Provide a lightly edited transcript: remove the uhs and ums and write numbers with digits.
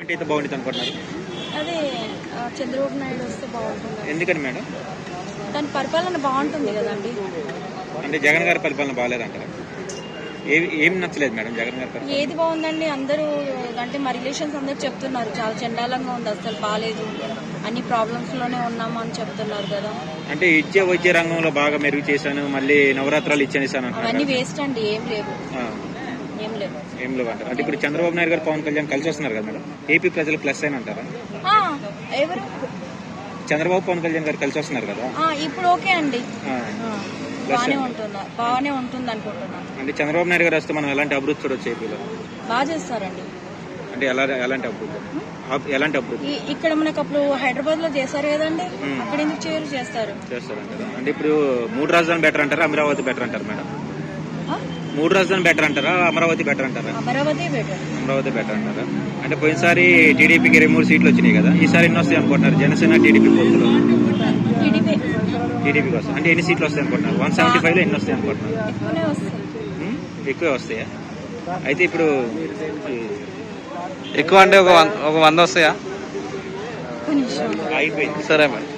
ఎవరుంటే అయితే బాగుంటుంది అనుకుంటున్నారు? అదే చంద్రబాబు నాయుడు వస్తే బాగుంటుంది. ఎందుకని మేడం? దాని పరిపాలన బాగుంటుంది కదండి. అంటే జగన్ గారి పరిపాలన బాగాలేదంటారా? ఏం నచ్చలేదు మేడం జగన్ గారి పరిపాలన? ఏది బాగుందండి, అందరూ అంటే మా రిలేషన్స్ అందరూ చెప్తున్నారు చాలా చండాలంగా ఉంది, అసలు బాగాలేదు, అన్ని ప్రాబ్లమ్స్ లోనే ఉన్నాము అని చెప్తున్నారు కదా. అంటే వైద్య రంగంలో బాగా మెరుగు చేశాను, మళ్ళీ నవరాత్రాలు ఇచ్చేసాను, అవన్నీ వేస్ట్ అండి, ఏం లేవు. ఏం లేవు అంటారు. అంటే ఇప్పుడు చంద్రబాబు నాయుడు గారు పవన్ కళ్యాణ్ కలిసి వస్తున్నారు కదా మేడం, ఏపీ ప్రజలు ప్లస్ అయిన అంటారా? ఎవరు? చంద్రబాబు పవన్ కళ్యాణ్ గారు కలిసి వస్తున్నారు కదా ఇప్పుడు ఓకే అండి, బాగానే ఉంటుంది అనుకుంటున్నాను. అంటే చంద్రబాబు నాయుడు గారు వస్తే మనం ఎలాంటి అభివృద్ధి చూడొచ్చు ఏపీలో? బాగా చేస్తారండి. అంటే ఎలాంటి అభివృద్ధి? ఎలాంటి అభివృద్ధి? ఇక్కడ మనకు అప్పుడు హైదరాబాద్ లో చేస్తారు కదండి, అక్కడ ఎందుకు చేస్తారంటారా? అంటే ఇప్పుడు 3 రాజధానులు బెటర్ అంటారా, అమరావతి బెటర్ అంటారు మేడం? 3 రాజధానులు బెటర్ అంటారా, అమరావతి బెటర్ అంటారా? అమరావతి బెటర్ అంటారా? అంటే పోయినసారి టీడీపీకి 23 సీట్లు వచ్చినాయి కదా, ఈసారి ఎన్ని వస్తాయి అనుకుంటున్నారు? జనసేన టీడీపీ పొత్తులో టీడీపీకి వస్తాయి. అంటే ఎన్ని సీట్లు వస్తాయి అనుకుంటున్నారు? 175 లో ఎన్ని వస్తాయి అనుకుంటున్నారు? ఎక్కువే వస్తాయా? అయితే ఇప్పుడు ఎక్కువ అంటే ఒక 100 వస్తాయా? అయిపోయింది. సరే మేడం.